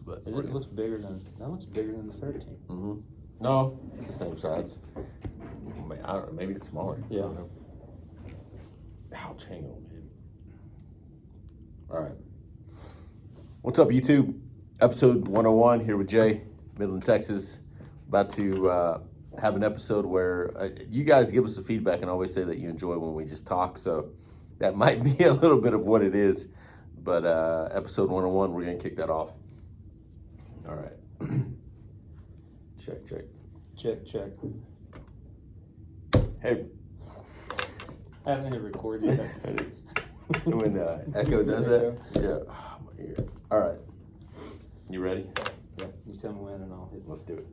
but It looks bigger than the 13. Mm-hmm. No, it's the same size. I don't know, maybe it's smaller. Yeah. I don't know. Ouch, hang on, man. All right. What's up, YouTube? Episode 101 here with Jay, Midland, Texas. About to have an episode where you guys give us the feedback and always say that you enjoy when we just talk. So that might be a little bit of what it is. But episode 101, we're going to kick that off. All right. Check. Hey. I haven't hit record yet. When Echo does that? Yeah. Oh, my ear. All right. You ready? Yeah. You tell me when and I'll hit. Let's do it.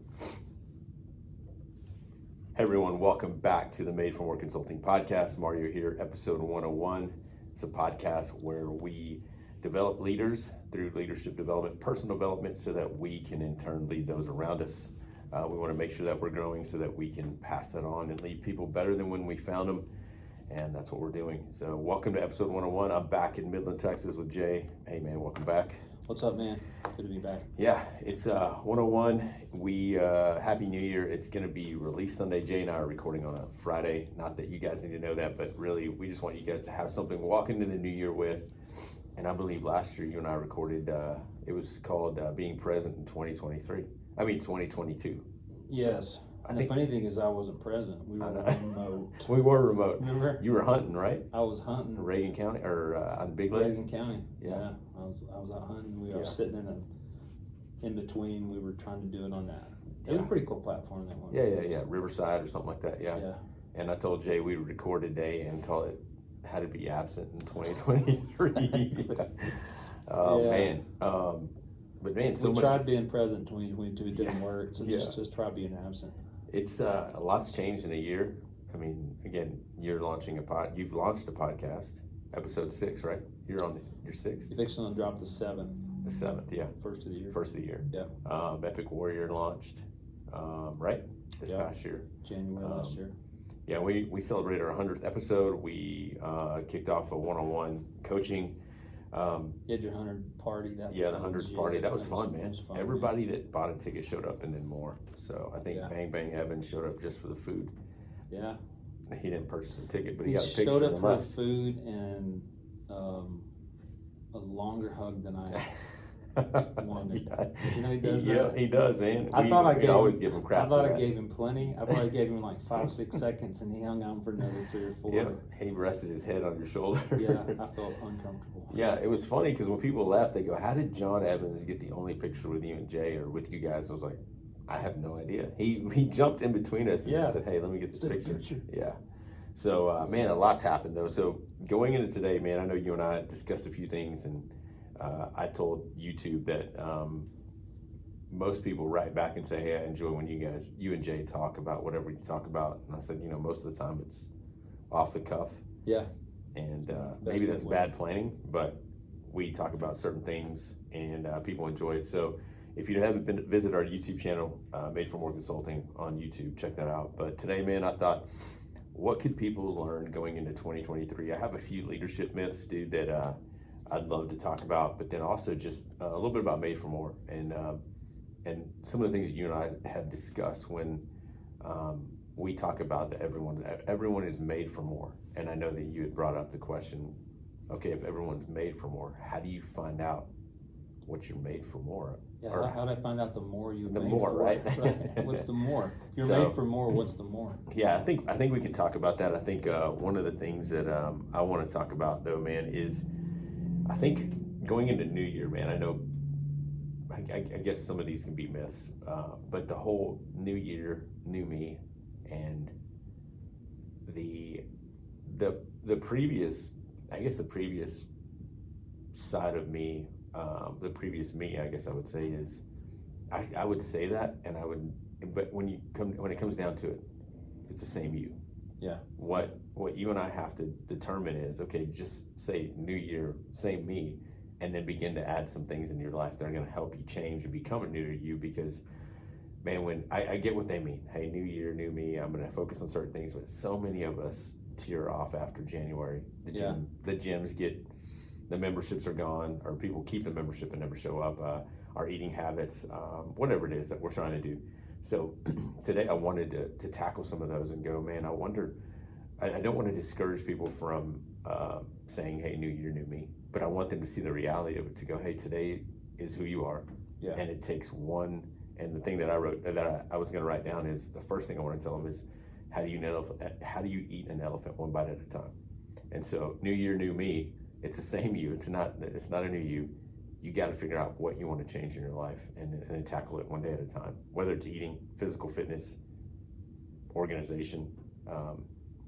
Hey, everyone. Welcome back to the Made for More Consulting Podcast. Mario here, episode 101. It's a podcast where we develop leaders through leadership development, personal development, so that we can in turn lead those around us. We want to make sure that we're growing so that we can pass that on and leave people better than when we found them. And that's what we're doing. So welcome to episode 101. I'm back in Midland, Texas with Jay. Hey, man, welcome back. What's up, man? Good to be back. Yeah, it's 101. We Happy New Year. It's going to be released Sunday. Jay and I are recording on a Friday. Not that you guys need to know that, but really we just want you guys to have something to walk into the new year with. And I believe last year you and I recorded, it was called Being Present in 2022. Yes. And the funny thing is I wasn't present. We were remote. We were remote. Remember? You were hunting, right? I was hunting. In Reagan County, or on Big Lake? Reagan County. Yeah. I was out hunting. We were sitting in between. We were trying to do it on that. It was a pretty cool platform, that one. Yeah. Riverside or something like that, Yeah. And I told Jay we would record today and call it How to Be Absent in 2023. Man. But man, so we much. We tried being present in 2022. It didn't work. So just try being absent. It's a lot's changed in a year. I mean, again, you're launching you've launched a podcast, episode 6, right? You're on your 6th. You're fixing to drop the 7th. The 7th, yeah. First of the year. First of the year. Yeah. Epic Warrior launched, right? This past year. January last year. Yeah, we celebrated our 100th episode. We kicked off a one-on-one coaching. You had your 100 party. The 100th party. That was fun, man. Everybody that bought a ticket showed up and then more. So I think Bang Bang Evans showed up just for the food. Yeah. He didn't purchase a ticket, but he got a picture. He showed up for the food and a longer hug than I wanted. You know, he does that. Yeah, he does, man. I always give him crap. I thought I gave him plenty. I probably gave him like 5-6 seconds, and he hung on for another 3 or 4. Yeah, he rested his head on your shoulder. Yeah, I felt uncomfortable. Yeah, it was funny because when people left, they go, "How did John Evans get the only picture with you and Jay or with you guys?" I was like, "I have no idea." He jumped in between us and just said, "Hey, let me get this picture." Yeah. So, man, a lot's happened though. So going into today, man, I know you and I discussed a few things, and I told YouTube that most people write back and say, "Hey, I enjoy when you and Jay talk about whatever you talk about." And I said, most of the time it's off the cuff. Yeah. And maybe that's bad planning, but we talk about certain things and people enjoy it. So if you haven't visit our YouTube channel, Made for More Consulting on YouTube, check that out. But today, man, I thought, what could people learn going into 2023? I have a few leadership myths, dude, that I'd love to talk about, but then also just a little bit about Made for More and some of the things that you and I have discussed when we talk about that everyone is made for more. And I know that you had brought up the question, okay, if everyone's made for more, how do you find out what you're made for more? Yeah, how do I find out the more you're made more, for? Right? What's the more? You're made for more, what's the more? Yeah, I think we can talk about that. I think one of the things that I want to talk about though, man, is I think going into New Year, man, I know I guess some of these can be myths, but the whole New Year, new me, and the previous side of me, the previous me, I guess I would say is, I would say that, but when it comes down to it, it's the same you. Yeah. What you and I have to determine is, okay, just say New Year, same me, and then begin to add some things in your life that are going to help you change and become a new you. Because, man, when I get what they mean, hey, new year, new me, I'm going to focus on certain things, but so many of us tear off after January. The gyms get, the memberships are gone, or people keep the membership and never show up. our eating habits, whatever it is that we're trying to do. So today I wanted to tackle some of those and go, man, I wonder, I don't want to discourage people from saying, hey, new year, new me, but I want them to see the reality of it, to go, hey, today is who you are. Yeah. And it takes one. And the thing that I wrote, that I was going to write down, is the first thing I want to tell them is, how do you eat an elephant one bite at a time? And so new year, new me, it's the same you. It's not a new you. You got to figure out what you want to change in your life, and then tackle it one day at a time, whether it's eating, physical fitness, organization,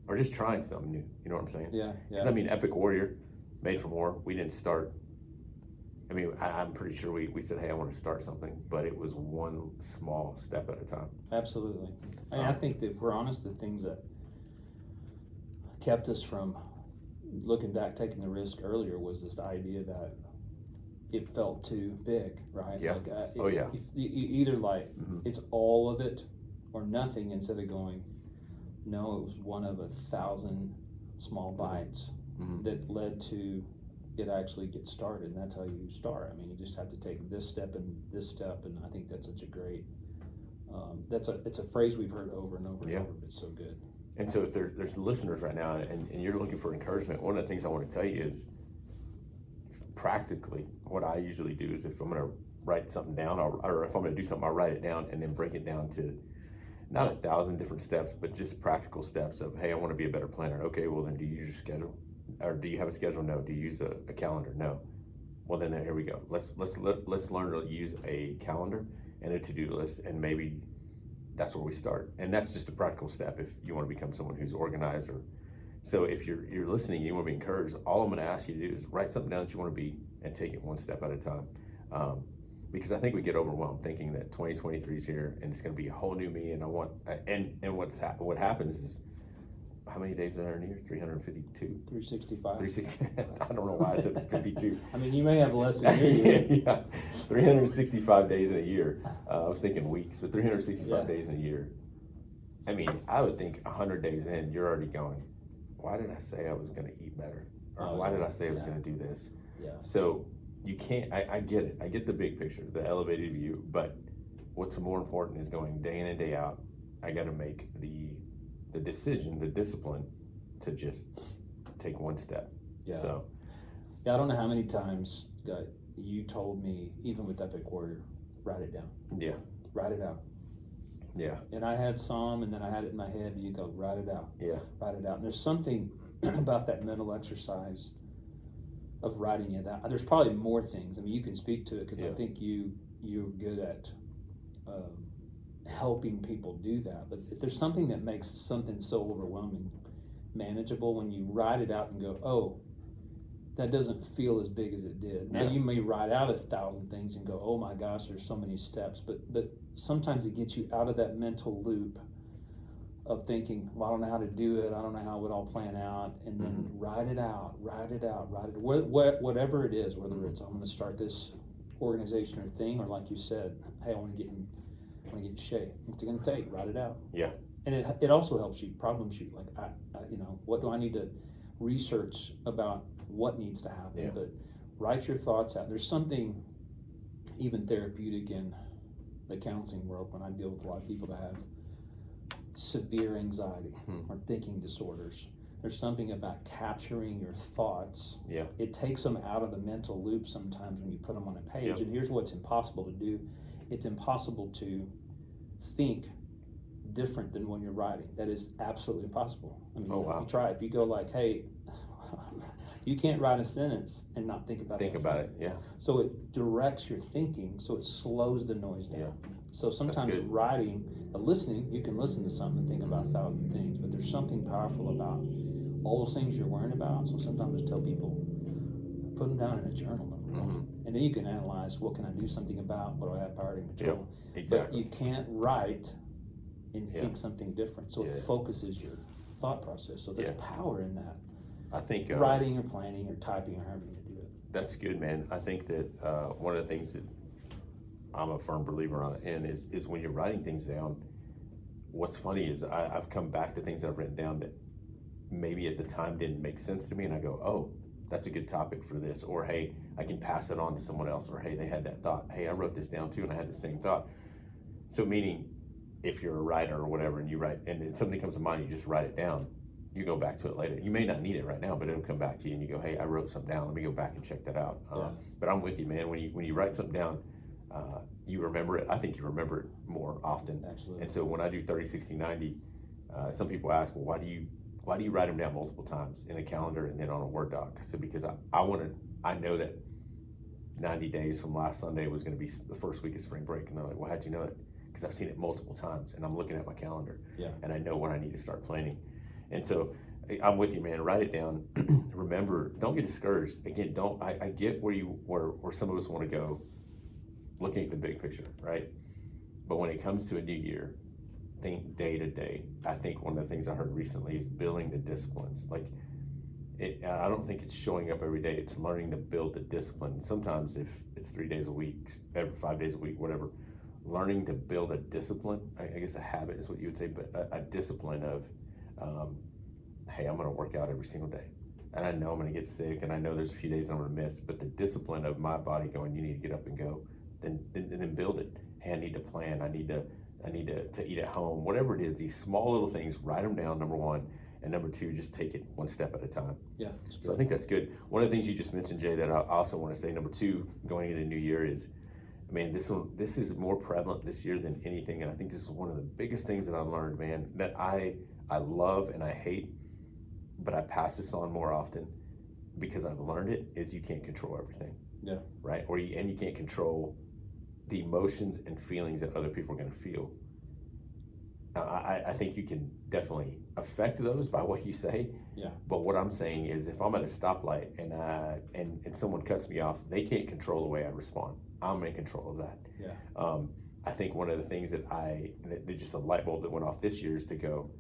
or just trying something new. You know what I'm saying? Yeah. Because I mean, Epic Warrior, Made for More, we didn't start. I mean, I'm pretty sure we said, hey, I want to start something, but it was one small step at a time. Absolutely. I mean, I think that if we're honest, the things that kept us from looking back, taking the risk earlier, was this idea that it felt too big, right? Yeah. Like, yeah. You either like, it's all of it or nothing, instead of going, no, it was one of 1,000 small bites that led to it actually get started, and that's how you start. I mean, you just have to take this step and this step, and I think that's such a great, it's a phrase we've heard over and over and over, but it's so good. And so if there's listeners right now and you're looking for encouragement, one of the things I want to tell you is, practically, what I usually do is, if I'm going to write something down, or if I'm going to do something, I'll write it down and then break it down to not 1,000 different steps, but just practical steps of, hey, I want to be a better planner. Okay, well then, do you use your schedule? Or do you have a schedule? No. Do you use a calendar? No. Well then, here we go. Let's learn to use a calendar and a to-do list, and maybe that's where we start. And that's just a practical step if you want to become someone who's organized. Or so if you're listening and you want to be encouraged, all I'm going to ask you to do is write something down that you want to be, and take it one step at a time. Because I think we get overwhelmed thinking that 2023 is here and it's going to be a whole new me, and I want what happens is, how many days are there in a year? 352? 365. 360. I don't know why I said 52. I mean, you may have less than you. Yeah. 365 days in a year. I was thinking weeks, but 365 days in a year. I mean, I would think 100 days in, you're already going, why did I say I was going to eat better? Or why did I say I was going to do this? Yeah. So you can't, I get it. I get the big picture, the elevated view, but what's more important is going day in and day out. I got to make the decision, the discipline, to just take one step. Yeah. So. Yeah, I don't know how many times you told me, even with Epic Warrior, write it down. Yeah. Write it out. Yeah. And I had some, and then I had it in my head, and you go, write it out. Yeah. Write it out. And there's something about that mental exercise of writing it out. There's probably more things. I mean, you can speak to it, because I think you're good at helping people do that. But if there's something that makes something so overwhelming manageable, when you write it out and go, oh, that doesn't feel as big as it did. Now you may write out 1,000 things and go, oh my gosh, there's so many steps, but sometimes it gets you out of that mental loop of thinking, well, I don't know how to do it, I don't know how it would all plan out, and then write it out, whatever it is, whether it's, I'm going to start this organization or thing, or like you said, hey, I want to get in shape. What's it going to take? Write it out. Yeah. And it also helps you problem shoot. Like, I what do I need to research about what needs to happen? Yeah. But write your thoughts out. There's something even therapeutic in the counseling world when I deal with a lot of people that have severe anxiety or thinking disorders. There's something about capturing your thoughts. Yeah. It takes them out of the mental loop sometimes when you put them on a page. And here's what's impossible to do. It's impossible to think different than when you're writing. That is absolutely impossible. I mean, if you try, if you go like, hey, you can't write a sentence and not think about it. Yeah. So it directs your thinking, so it slows the noise down. Yeah. So sometimes writing, listening, you can listen to something and think about 1,000 things, but there's something powerful about all those things you're worrying about. So sometimes I just tell people, put them down in a journal. And then you can analyze, what can I do something about? What do I have priority and control? Exactly. But you can't write and think something different. So it focuses your thought process. So there's power in that. I think writing or planning or typing or however you do it. That's good, man. I think that one of the things that I'm a firm believer in is when you're writing things down, what's funny is I've come back to things I've written down that maybe at the time didn't make sense to me, and I go, oh, that's a good topic for this, or hey, I can pass it on to someone else, or hey, they had that thought, hey, I wrote this down too and I had the same thought. So meaning, if you're a writer or whatever and you write and then something comes to mind, you just write it down, you go back to it later. You may not need it right now, but it'll come back to you and you go, hey, I wrote something down, let me go back and check that out. But I'm with you, man. When you write something down, you remember it. I think you remember it more often. Absolutely. And so when I do 30, 60, 90, some people ask, well, why do you write them down multiple times in a calendar and then on a Word doc? I said, because I know that 90 days from last Sunday was going to be the first week of spring break. And they're like, well, how'd you know it? Because I've seen it multiple times and I'm looking at my calendar and I know when I need to start planning. And so I'm with you, man. Write it down. Remember, don't get discouraged. Again, I get where some of us want to go, looking at the big picture, right? But when it comes to a new year, think day to day. I think one of the things I heard recently is building the disciplines. Like, I don't think it's showing up every day. It's learning to build the discipline. Sometimes if it's 3 days a week, every 5 days a week, whatever, learning to build a discipline, I guess a habit is what you would say, but a discipline of, hey, I'm going to work out every single day. And I know I'm going to get sick, and I know there's a few days I'm going to miss, but the discipline of my body going, you need to get up and go, then build it. Hey, I need to plan. I need to eat at home. Whatever it is, these small little things, write them down, number one. And number two, just take it one step at a time. Yeah. So I think that's good. One of the things you just mentioned, Jay, that I also want to say, number two, going into the new year is, man, this is more prevalent this year than anything. And I think this is one of the biggest things that I learned, man, that I love and I hate, but I pass this on more often because I've learned it, is you can't control everything. Yeah. Right? And you can't control the emotions and feelings that other people are going to feel. Now, I think you can definitely affect those by what you say. Yeah. But what I'm saying is, if I'm at a stoplight and someone cuts me off, they can't control the way I respond. I'm in control of that. Yeah. I think one of the things that just a light bulb that went off this year is to go,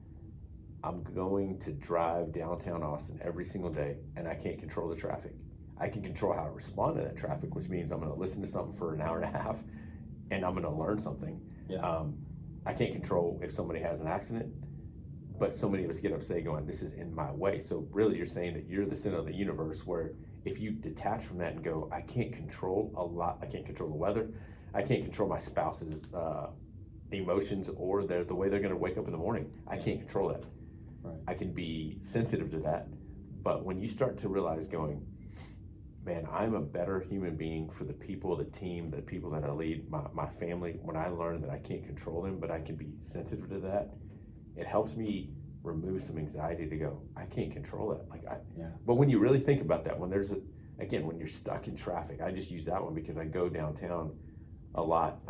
I'm going to drive downtown Austin every single day, and I can't control the traffic. I can control how I respond to that traffic, which means I'm going to listen to something for an hour and a half, and I'm going to learn something. Yeah. I can't control if somebody has an accident, but so many of us get upset going, this is in my way. So really you're saying that you're the center of the universe, where if you detach from that and go, I can't control a lot. I can't control the weather. I can't control my spouse's emotions or the way they're going to wake up in the morning. I can't control that. Right. I can be sensitive to that. But when you start to realize going, man, I'm a better human being for the people, the team, the people that I lead, my family. When I learn that I can't control them, but I can be sensitive to that, it helps me remove some anxiety to go, I can't control that. But when you really think about that, when when you're stuck in traffic, I just use that one because I go downtown a lot,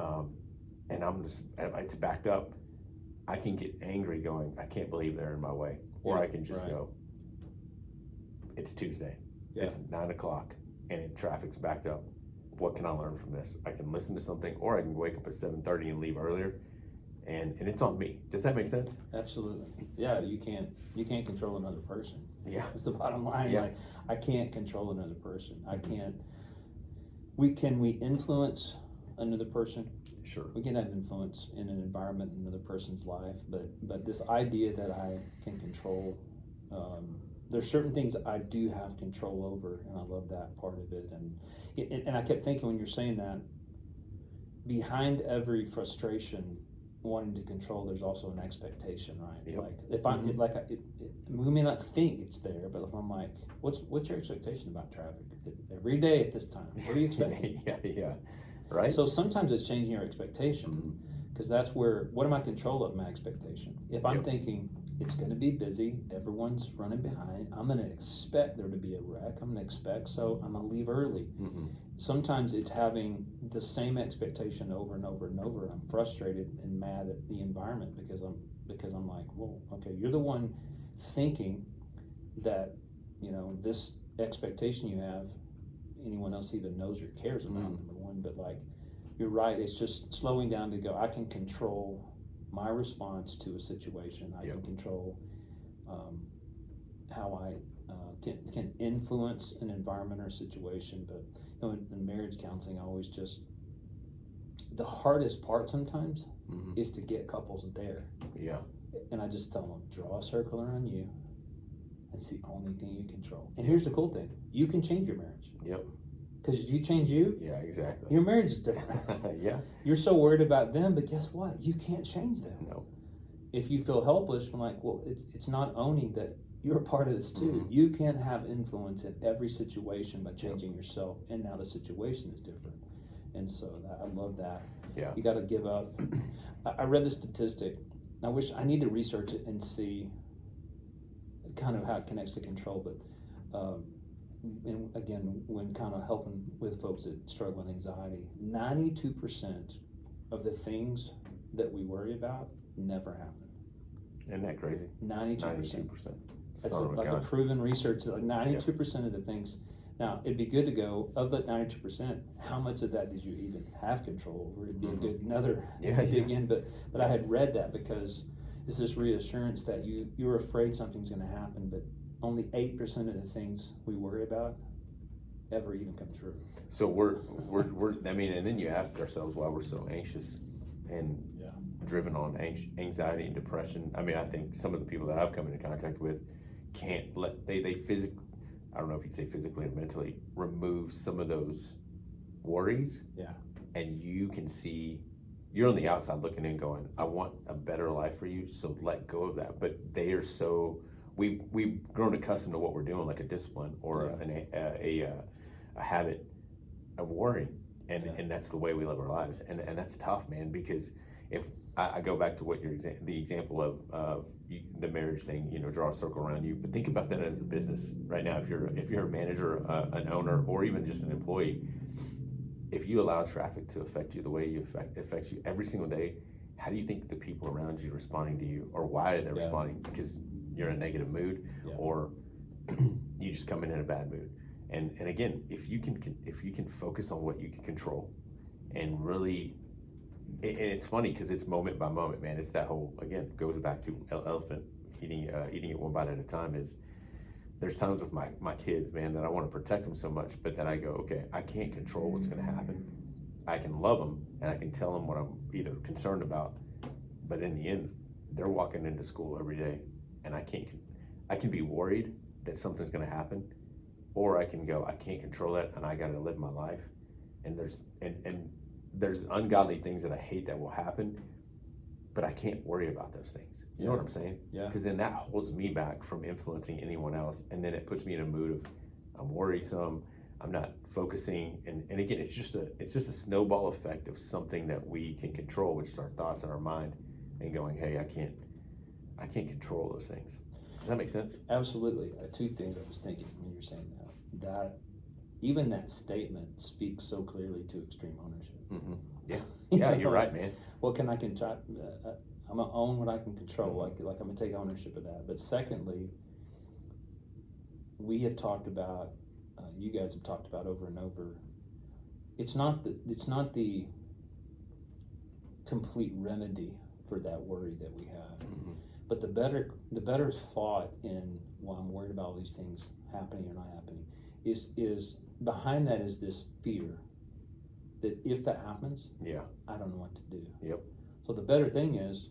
and it's backed up. I can get angry going, I can't believe they're in my way. Or I can just go, it's Tuesday. Yeah. It's 9 o'clock and traffic's backed up. What can I learn from this? I can listen to something, or I can wake up at 7:30 and leave earlier, and it's on me. Does that make sense? Absolutely. Yeah, you can't control another person. Yeah. That's the bottom line. Yeah. Like, I can't control another person. I can't. We influence another person. Sure. We can have influence in an environment in another person's life, but this idea that I can control, there's certain things I do have control over, and I love that part of it. And I kept thinking when you're saying that, behind every frustration wanting to control, there's also an expectation, right? Yep. Like if I'm we may not think it's there, but if I'm like, what's your expectation about traffic every day at this time? What are you expecting? yeah, right. So sometimes it's changing your expectation, because that's where, what am I control of my expectation? If I'm thinking it's going to be busy, everyone's running behind, I'm going to expect there to be a wreck. I'm going to expect, so I'm going to leave early. Mm-hmm. Sometimes it's having the same expectation over and over and over. I'm frustrated and mad at the environment because I'm like, well, okay, you're the one thinking that, this expectation you have, anyone else even knows or cares about, number one. But like, you're right, it's just slowing down to go, I can control my response to a situation. I can control how I can influence an environment or situation. But in marriage counseling, I always the hardest part sometimes is to get couples there. Yeah. And I just tell them, draw a circle around you. It's the only thing you control. And here's the cool thing: you can change your marriage. Yep. Because if you change you, Yeah, exactly. your marriage is different. Yeah. You're so worried about them, but guess what? You can't change them. No. If you feel helpless, I'm like, well, it's not owning that you're a part of this too. Mm-hmm. You can have influence in every situation by changing yourself, and now the situation is different. And so I love that. Yeah. You got to give up. I read the statistic. I need to research it and see kind of how it connects to control, but and again, when kind of helping with folks that struggle with anxiety, 92% of the things that we worry about never happen. Isn't that crazy? 92%. 92%. That's like a proven research, like 92% of the things. Now, it'd be good to go, of that 92%, how much of that did you even have control over? It'd be a good, another dig in, but I had read that because it's this reassurance that you're afraid something's going to happen, but only 8% of the things we worry about ever even come true. So we're I mean, and then you ask ourselves why we're so anxious and driven on anxiety and depression. I mean, I think some of the people that I've come into contact with can't they physically, I don't know if you'd say physically or mentally, remove some of those worries. Yeah. And you can see, you're on the outside looking in going, I want a better life for you, so let go of that. But they are so, we've grown accustomed to what we're doing, like a discipline or a habit of worrying. And that's the way we live our lives. And that's tough, man, because if I go back to what the example of the marriage thing, draw a circle around you, but think about that as a business right now. If you're a manager, an owner, or even just an employee, if you allow traffic to affect you the way it affects you every single day, how do you think the people around you are responding to you, or why are they responding? Because you're in a negative mood, or you just come in a bad mood. And again, if you can focus on what you can control, and really. And it's funny because it's moment by moment, man. It's that whole, again, goes back to elephant eating it one bite at a time. Is there's times with my kids, man, that I want to protect them so much, but then I go, okay, I can't control what's going to happen. I can love them and I can tell them what I'm either concerned about, but in the end, they're walking into school every day, and I can be worried that something's going to happen, or I can go, I can't control that, and I got to live my life. And there's ungodly things that I hate that will happen, but I can't worry about those things. You know what I'm saying? Yeah. Because then that holds me back from influencing anyone else, and then it puts me in a mood of I'm worrisome, I'm not focusing, and again, it's just a snowball effect of something that we can control, which is our thoughts and our mind, and going, hey, I can't control those things. Does that make sense? Absolutely. Two things I was thinking when you were saying that even that statement speaks so clearly to extreme ownership. Mm-hmm. Yeah, you're right, man. What can I control? I'm gonna own what I can control. Like I'm gonna take ownership of that. But secondly, we have talked about, you guys have talked about over and over. It's not the complete remedy for that worry that we have. Mm-hmm. But the better thought in why I'm worried about all these things happening or not happening is behind that is this fear that if that happens, I don't know what to do. Yep. So the better thing is,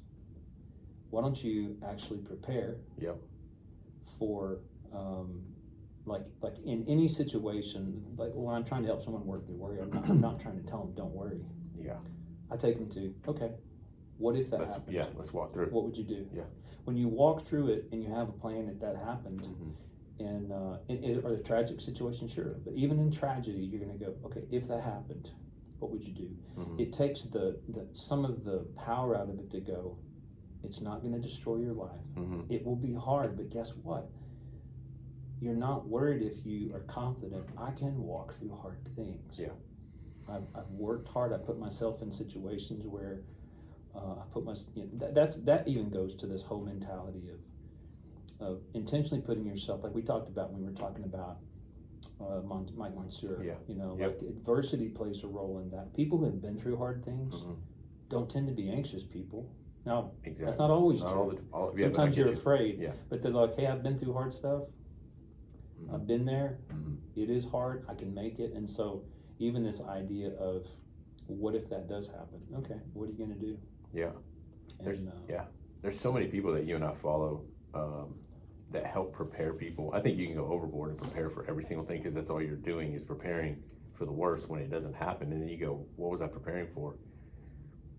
why don't you actually prepare? Yep. For like in any situation, like when I'm trying to help someone work through worry, I'm not trying to tell them don't worry. Yeah. I take them to, okay, what if that happens? Yeah, let's walk through it. What would you do? Yeah. When you walk through it and you have a plan that happened, mm-hmm. And or a tragic situation, sure. But even in tragedy, you're going to go, okay, if that happened, what would you do? Mm-hmm. It takes some of the power out of it to go, it's not going to destroy your life. Mm-hmm. It will be hard, but guess what? You're not worried if you are confident, I can walk through hard things. Yeah. I've worked hard. I put myself in situations where I put my, that even goes to this whole mentality of intentionally putting yourself, like we talked about when we were talking about Mike Monsoor. Yeah. Like adversity plays a role in that. People who have been through hard things mm-hmm. don't tend to be anxious people. Now, exactly. That's not always true. Sometimes you're afraid, but they're like, hey, I've been through hard stuff. Mm-hmm. I've been there. Mm-hmm. It is hard. I can make it. And so even this idea of what if that does happen? Okay, what are you going to do? Yeah. There's so many people that you and I follow that help prepare people. I think you can go overboard and prepare for every single thing because that's all you're doing is preparing for the worst when it doesn't happen. And then you go, what was I preparing for?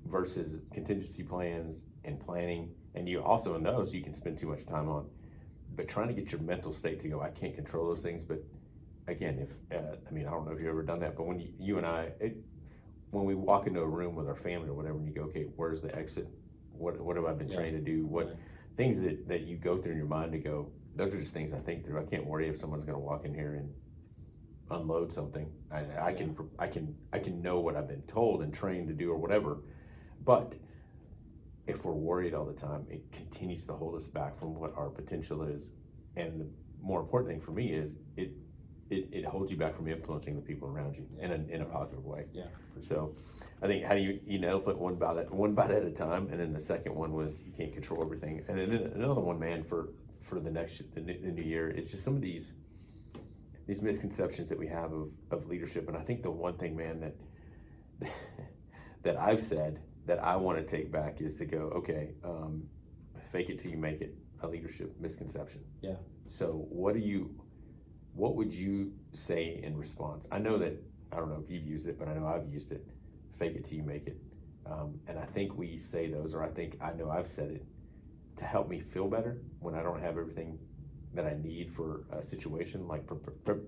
Versus contingency plans and planning. And you also, in those, you can spend too much time on. But trying to get your mental state to go, I can't control those things. But again, I don't know if you've ever done that, but when you and I, when we walk into a room with our family or whatever, and you go, okay, where's the exit? What have I been trained to do? What things that you go through in your mind to go, those are just things I think through. I can't worry if someone's going to walk in here and unload something. I can know what I've been told and trained to do or whatever. But if we're worried all the time, it continues to hold us back from what our potential is. And the more important thing for me is it holds you back from influencing the people around you in a positive way. Yeah. So I think how do you eat an elephant one bite at a time, and then the second one was you can't control everything. And then another one, man, for the new year is just some of these misconceptions that we have of leadership. And I think the one thing, man, that I've said that I want to take back is to go, okay, fake it till you make it, a leadership misconception. Yeah. So what would you say in response? I know that, I don't know if you've used it, but I know I've used it, fake it till you make it. And I think we say those, or I know I've said it to help me feel better when I don't have everything that I need for a situation, like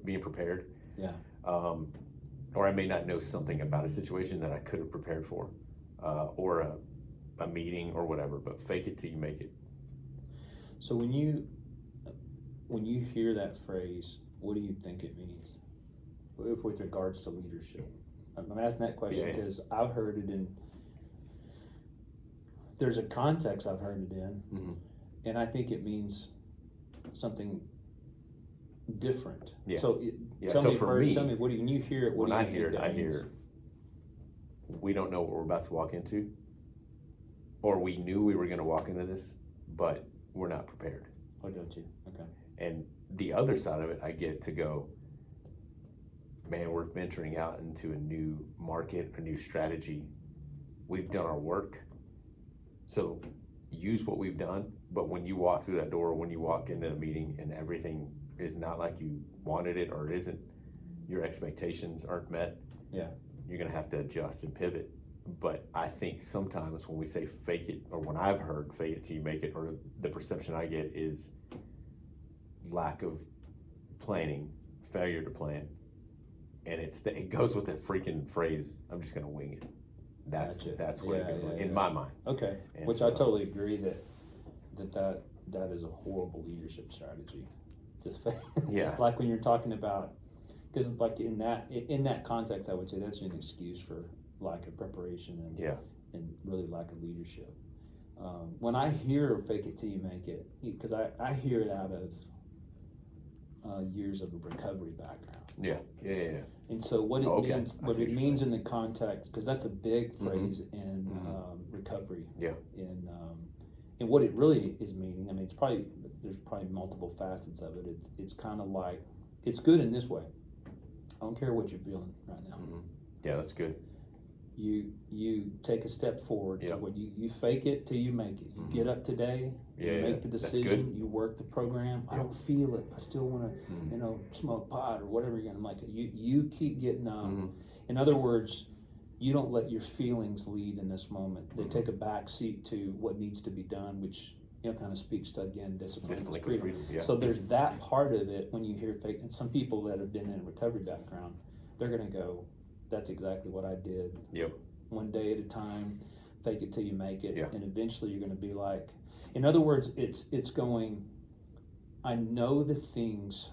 being prepared. Yeah. Or I may not know something about a situation that I could have prepared for, or a meeting or whatever, but fake it till you make it. So when you hear that phrase, what do you think it means with regards to leadership? I'm asking that question because I've heard it there's a context I've heard it in, mm-hmm. and I think it means something different. Yeah. So tell me, when you hear it, what do you think that means? I hear we don't know what we're about to walk into, or we knew we were going to walk into this, but we're not prepared. I got you. Okay. And the other side of it, I get to go, man, we're venturing out into a new market, a new strategy. We've done our work. So use what we've done. But when you walk through that door, when you walk into a meeting and everything is not like you wanted it or isn't, your expectations aren't met, you're going to have to adjust and pivot. But I think sometimes when we say fake it, or when I've heard fake it till you make it, or the perception I get is lack of planning, failure to plan. And it goes with that freaking phrase, I'm just going to wing it. That's what it goes in my mind. Okay, and which I totally agree that is a horrible leadership strategy. Just like when you're talking about, because like in that context, I would say that's an excuse for lack of preparation and really lack of leadership. When I hear fake it till you make it, because I hear it out of years of a recovery background. Yeah. And so what it means in the context, because that's a big phrase in recovery. Yeah. And what it really is meaning, I mean, there's probably multiple facets of it. It's kind of like, it's good in this way. I don't care what you're feeling right now. Mm-hmm. Yeah, that's good. You take a step forward to what you fake it till you make it. You get up today, you make the decision, you work the program. I don't feel it. I still want to, smoke pot or whatever you're gonna make it. You keep getting in other words, you don't let your feelings lead in this moment. They take a back seat to what needs to be done, which kind of speaks to, again, discipline and freedom. So there's that part of it when you hear fake. And some people that have been in a recovery background, they're gonna go, that's exactly what I did. Yep. One day at a time, fake it till you make it. Yeah. And eventually you're going to be like, in other words, it's going, I know the truths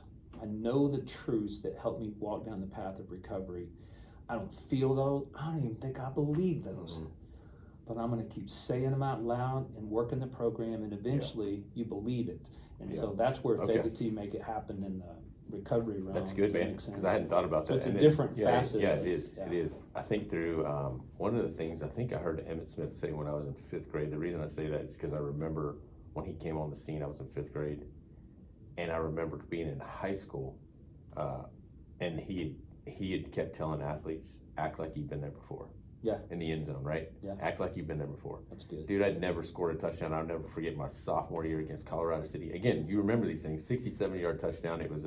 that help me walk down the path of recovery. I don't feel those. I don't even think I believe those. Mm-hmm. But I'm going to keep saying them out loud and working the program, and eventually you believe it. And so that's where fake it till you make it happen in the recovery realm. That's good, man, because I hadn't thought about that. So it's a different facet. Yeah, it is. Yeah. It is. I think through one of the things I think I heard Emmett Smith say when I was in 5th grade. The reason I say that is because I remember when he came on the scene, I was in 5th grade, and I remember being in high school, and he had kept telling athletes, act like you've been there before. Yeah. in the end zone, right? Yeah. Act like you've been there before. That's good. Dude, I'd never scored a touchdown. I'll never forget my sophomore year against Colorado City. Again, you remember these things. 67-yard touchdown. It was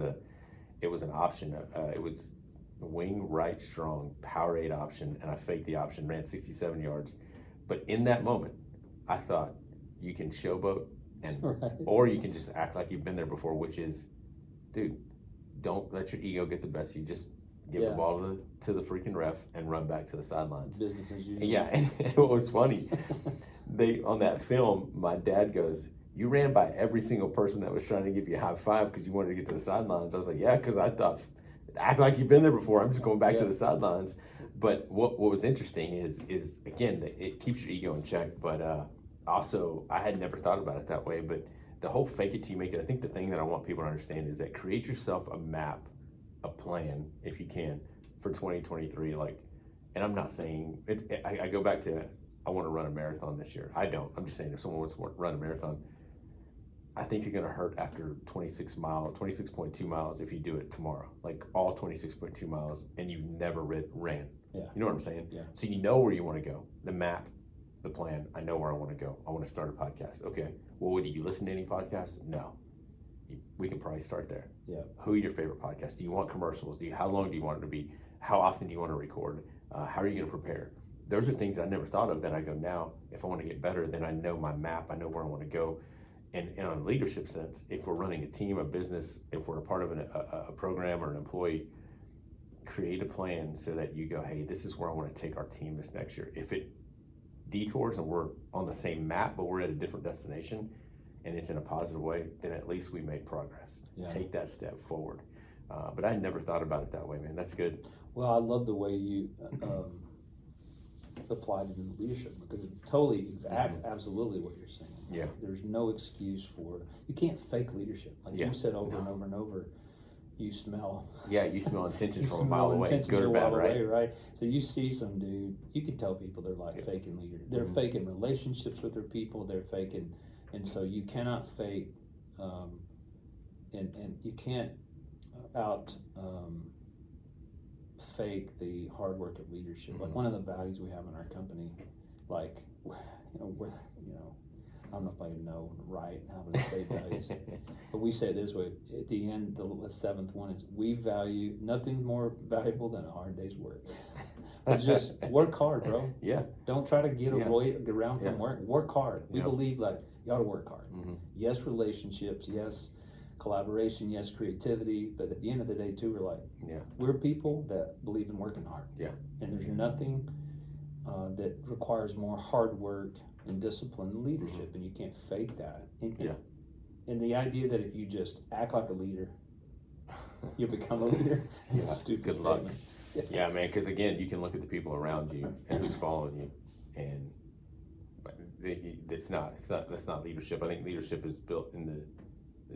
an option. It was wing right strong, power 8 option, and I faked the option, ran 67 yards. But in that moment, I thought you can showboat or you can just act like you've been there before, which is, dude, don't let your ego get the best of you. Just give the ball to the freaking ref and run back to the sidelines. Business as usual. Yeah, and what was funny, on that film, my dad goes, "You ran by every single person that was trying to give you a high five because you wanted to get to the sidelines." I was like, "Yeah, because I thought, act like you've been there before. I'm just going back to the sidelines." But what was interesting is again, it keeps your ego in check. But also, I had never thought about it that way. But the whole fake it till you make it, I think the thing that I want people to understand is that create yourself a map, a plan, if you can, for 2023. Like, and I'm not saying, I go back to, I want to run a marathon this year. I don't. I'm just saying if someone wants to run a marathon, I think you're going to hurt after 26.2 miles if you do it tomorrow. Like all 26.2 miles and you've never ran. Yeah. You know what I'm saying? Yeah. So you know where you want to go. The map, the plan. I know where I want to go. I want to start a podcast. Okay. Well, do you listen to any podcasts? No. We can probably start there. Yeah. Who are your favorite podcasts? Do you want commercials? How long do you want it to be? How often do you want to record? How are you going to prepare? Those are things that I never thought of that I go now, if I want to get better, then I know my map. I know where I want to go. And on a leadership sense, if we're running a team, a business, if we're a part of a program or an employee, create a plan so that you go, hey, this is where I want to take our team this next year. If it detours and we're on the same map, but we're at a different destination and it's in a positive way, then at least we make progress. Yeah. Take that step forward. But I never thought about it that way, man. That's good. Well, I love the way you applied it in leadership because it totally absolutely what you're saying. Yeah. There's no excuse for, you can't fake leadership. Like you said over and over and over, you smell. Yeah, you smell intentions from a mile away, good or bad, right? So you see some dude, you can tell people they're like faking leaders. They're faking relationships with their people. They're faking, and so you cannot fake, and you can't fake the hard work of leadership. Like one of the values we have in our company, like I don't know if I know right how to say values, but we say it this way at the end. The seventh one is we value nothing more valuable than a hard day's work. But just work hard, bro. Yeah. Don't try to get around from work. Work hard. We believe like you ought to work hard. Mm-hmm. Yes, relationships. Yes, collaboration. Yes, creativity. But at the end of the day, too, we're like we're people that believe in working hard. Yeah. And there's nothing that requires more hard work and discipline and leadership, and you can't fake that. And the idea that if you just act like a leader, you'll become a leader. Stupid Good luck. Yeah, man. Because again, you can look at the people around you and who's following you, and that's not leadership. I think leadership is built in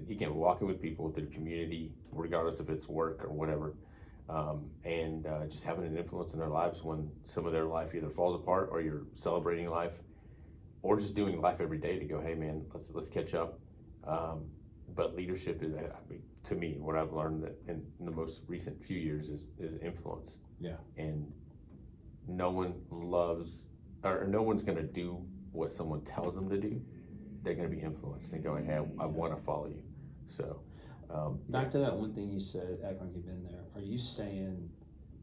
again, walking with people, with their community, regardless if it's work or whatever. And just having an influence in their lives when some of their life either falls apart or you're celebrating life, or just doing life every day to go, hey man, let's catch up. But leadership is, to me, what I've learned that in the most recent few years is influence. Yeah. And no one loves, or no one's going to do what someone tells them to do. They're going to be influenced and going, hey, I want to follow you. So back to that one thing you said, act like you've been there. Are you saying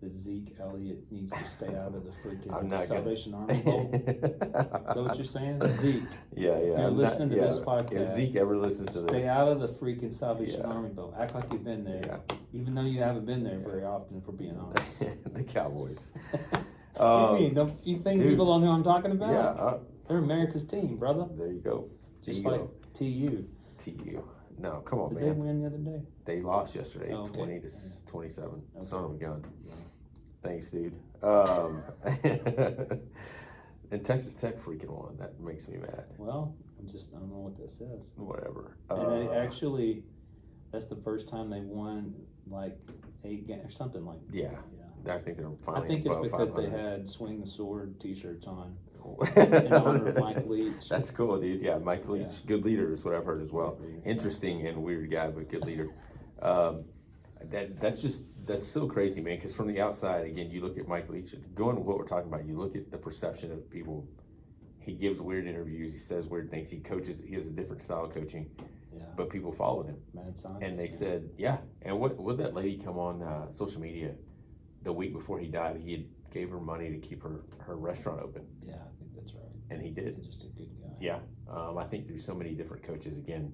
that Zeke Elliott needs to stay out of the freaking Salvation Army Bowl? Is that what you're saying? Zeke. Yeah. If you're listening to this podcast, if Zeke ever listens to this, stay out of the freaking Salvation Army Bowl. Act like you've been there, even though you haven't been there very often, if we're being honest. The Cowboys. What do you mean? Don't you think people don't know what I'm talking about? Yeah. They're America's team, brother. There you go. Just like TU. No, come on, Did man. Did they win the other day? They lost yesterday, 20-27. Okay. Son of a gun. Yeah. Thanks, dude. And Texas Tech freaking won. That makes me mad. Well, I don't know what that says. Whatever. And actually, that's the first time they won like 8 games or something like that. Yeah. I think they're finally. I think it's because 500. They had Swing the Sword T-shirts on. In honor of Mike Leach. That's cool, dude. Yeah, Mike Leach, good leader is what I've heard as well. Interesting and weird guy, but good leader. That's just That's so crazy, man. Because from the outside, again, you look at Mike Leach. Going to what we're talking about, you look at the perception of people. He gives weird interviews. He says weird things. He coaches. He has a different style of coaching. Yeah. But people followed him. Mad scientist. And they said, yeah. And what that lady come on social media the week before he died? He had gave her money to keep her restaurant open. Yeah, I think that's right. And he did. He's just a good guy. Yeah. I think there's so many different coaches again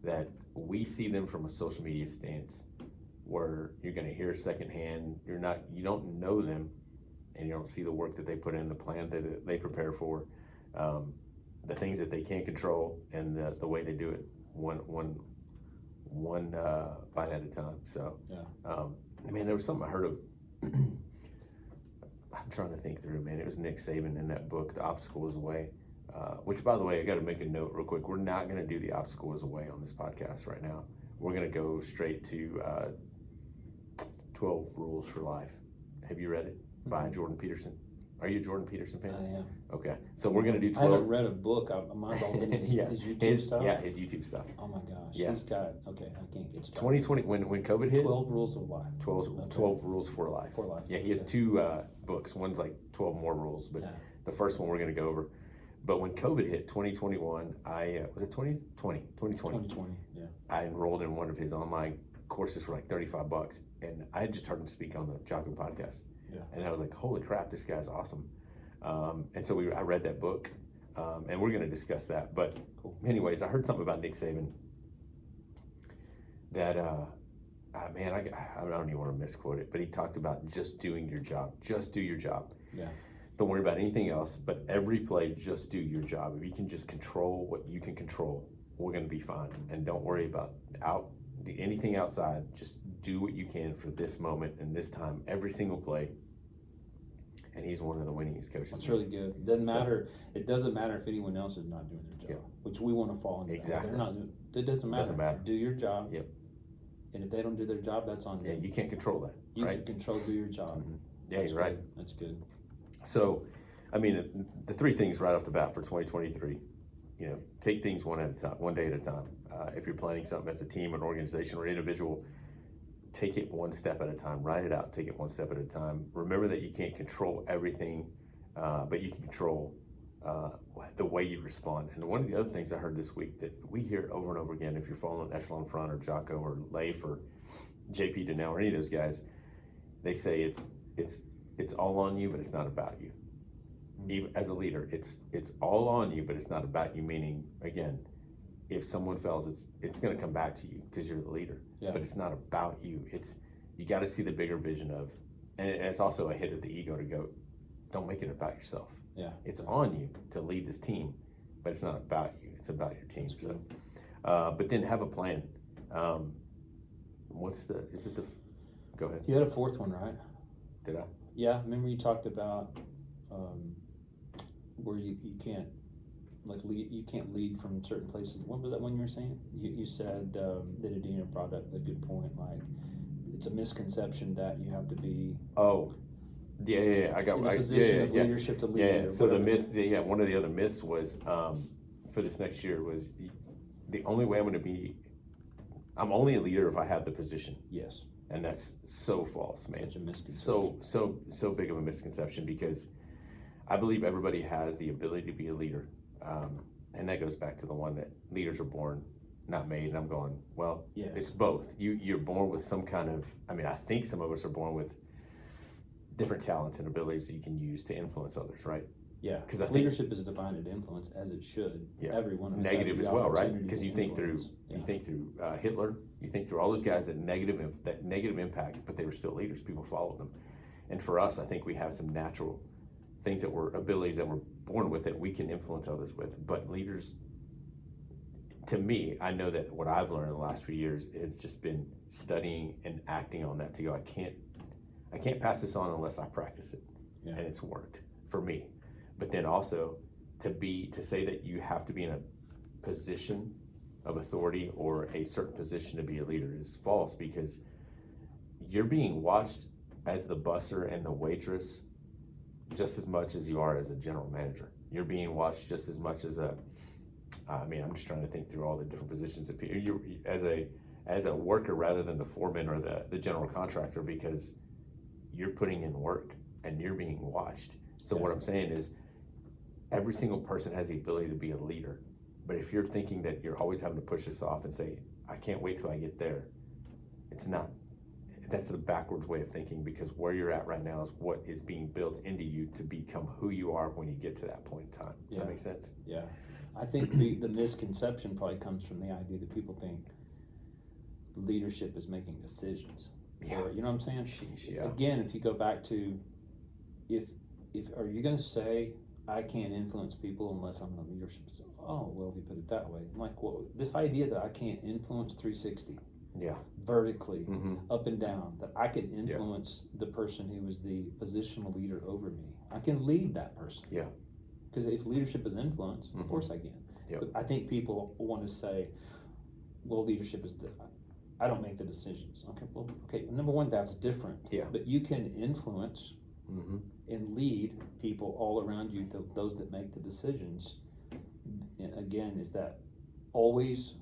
that we see them from a social media stance where you're going to hear secondhand. You don't know them, and you don't see the work that they put in, the plan that they prepare for, the things that they can't control, and the way they do it one bite at a time. So, man, there was something I heard of. I'm trying to think through, man. It was Nick Saban in that book, The Obstacle is a Way. Which, by the way, I got to make a note real quick. We're not going to do The Obstacle is a Way on this podcast right now. We're going to go straight to 12 Rules for Life. Have you read it? By Jordan Peterson. Are you a Jordan Peterson fan? I am. Okay. So we're going to do 12. I haven't read a book. Mine's all been his YouTube stuff. Yeah, his YouTube stuff. Oh my gosh. Yeah. He's got, okay, I can't get started. 2020, when COVID hit. 12 Rules of Life. 12 Rules for Life. For Life. Yeah, he has two books. One's like 12 more rules, but the first one we're going to go over. But when COVID hit, 2021, was it 2020? 2020, yeah. I enrolled in one of his online courses for like $35, and I had just heard him speak on the Jocko podcast. Yeah. And I was like, holy crap, this guy's awesome. And so I read that book, and we're going to discuss that. But anyways, I heard something about Nick Saban that, man, I don't even want to misquote it, but he talked about just doing your job. Just do your job. Yeah. Don't worry about anything else, but every play, just do your job. If you can just control what you can control, we're going to be fine. And don't worry about anything outside. Just do what you can for this moment and this time, every single play. And he's one of the winningest coaches. That's really good. It doesn't matter. It doesn't matter if anyone else is not doing their job, which we want to fall into. Exactly. They're not doing, it doesn't matter. Doesn't matter. Do your job. Yep. And if they don't do their job, that's on them. Yeah, you can't control that. You right? can control, do your job. Mm-hmm. Yeah, you're right. That's good. So, I mean, the three things right off the bat for 2023, take things one day at a time. If you're planning something as a team, an organization, or individual, take it one step at a time. Write it out. Take it one step at a time. Remember that you can't control everything, but you can control the way you respond. And one of the other things I heard this week that we hear over and over again, if you're following Echelon Front or Jocko or Leif or JP Donnell or any of those guys, they say it's all on you, but it's not about you. Even as a leader, it's all on you, but it's not about you. Meaning, again, if someone fails, it's going to come back to you because you're the leader. Yeah. But it's not about you. You got to see the bigger vision of, and it's also a hit at the ego to go, don't make it about yourself. Yeah, it's on you to lead this team, but it's not about you. It's about your team. That's so, but then have a plan. Go ahead. You had a fourth one, right? Did I? Yeah, remember you talked about where you can't lead. You can't lead from certain places. What was that one you were saying? You said that Adina brought up a good point. Like it's a misconception that you have to be. Oh, yeah. I got in a position of leadership to lead. Yeah. So the myth. One of the other myths was for this next year was the only way I'm going to be. I'm only a leader if I have the position. Yes. And that's so false, man. Such a misconception. So big of a misconception because I believe everybody has the ability to be a leader. And that goes back to the one that leaders are born, not made. And I'm going, well, yes. It's both. You're born with some kind of, I think some of us are born with different talents and abilities that you can use to influence others, right? Yeah, because leadership is defined as influence, as it should. Yeah. Everyone has negative as well, right? Because you think influence. through Hitler, you think through all those guys that negative impact, but they were still leaders. People followed them. And for us, I think we have some natural things abilities that we're born with that we can influence others with. But leaders, to me, I know that what I've learned in the last few years has just been studying and acting on that to go, I can't pass this on unless I practice it. Yeah. And it's worked for me. But then also to say that you have to be in a position of authority or a certain position to be a leader is false, because you're being watched as the busser and the waitress just as much as you are as a general manager. You're being watched just as much as I'm just trying to think through all the different positions that people, as a worker rather than the foreman or the general contractor, because you're putting in work and you're being watched. So what I'm saying is every single person has the ability to be a leader. But if you're thinking that you're always having to push this off and say, I can't wait till I get there, it's not. That's the backwards way of thinking, because where you're at right now is what is being built into you to become who you are when you get to that point in time. Does that make sense? Yeah. I think the misconception probably comes from the idea that people think leadership is making decisions. Yeah. Or, you know what I'm saying? Sheesh, yeah. Again, if you go back to, if are you going to say I can't influence people unless I'm in a leadership? Oh, well, if you put it that way, I'm like, well, this idea that I can't influence 360. Yeah. Vertically, up and down, that I can influence the person who is the positional leader over me. I can lead that person. Yeah. Because if leadership is influence, of course I can. Yep. But I think people want to say, well, leadership is I don't make the decisions. Okay, number one, that's different. Yeah. But you can influence and lead people all around you, those that make the decisions. And again, is that always,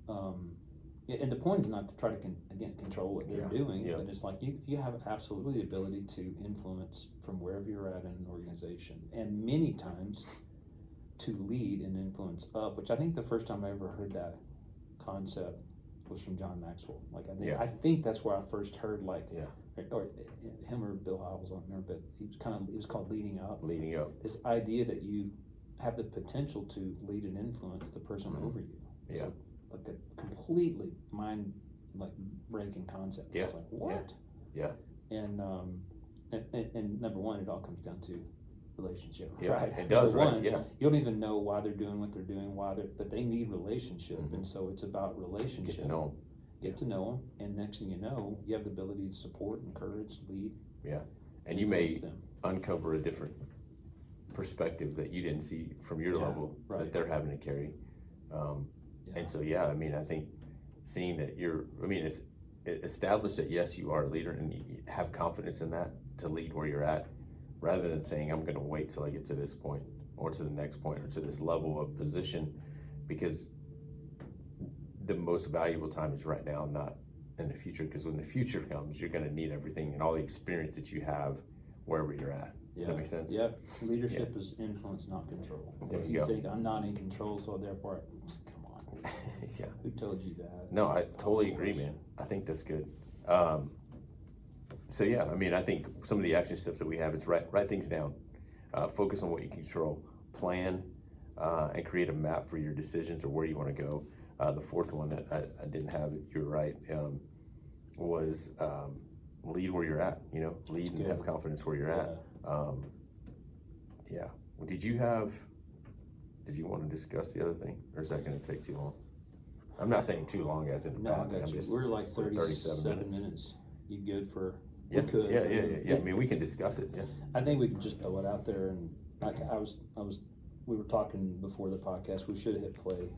and the point is not to try to control what they're doing, but it's like you have absolutely the ability to influence from wherever you're at in an organization, and many times to lead and influence up, which I think the first time I ever heard that concept was from John Maxwell. Like I think that's where I first heard or him or Bill Hybels, I don't remember, but it was called leading up. Leading up. This idea that you have the potential to lead and influence the person over you. It's like a completely breaking concept. I was like, what? Yeah. And number one, it all comes down to relationship. Yeah, right. It does, right? One, you don't even know why they're doing what they're doing, but they need relationship, and so it's about relationship. Get to know them, and next thing you know, you have the ability to support, encourage, lead. Yeah, and you may uncover a different perspective that you didn't see from your level that they're having to carry. And so, I mean, I think seeing that it's established that yes, you are a leader, and you have confidence in that to lead where you're at, rather than saying I'm going to wait till I get to this point or to the next point or to this level of position, because the most valuable time is right now, not in the future, because when the future comes, you're going to need everything and all the experience that you have wherever you're at. Does that make sense? Yep. Leadership is influence, not control. There if you think I'm not in control, so therefore, come on. Who told you that? No, I totally agree, man. I think that's good. So I mean, I think some of the action steps that we have is write things down, focus on what you can control, plan, and create a map for your decisions or where you want to go. The fourth one that I didn't have, you're right, was lead where you're at. Lead and have confidence where you're at. Did you want to discuss the other thing, or is that going to take too long? I'm not saying too long as in a bad thing. We're like 37 minutes. You good for? Yeah. I mean, we can discuss it. Yeah. I think we can just throw it out there, and we were talking before the podcast. We should have hit play.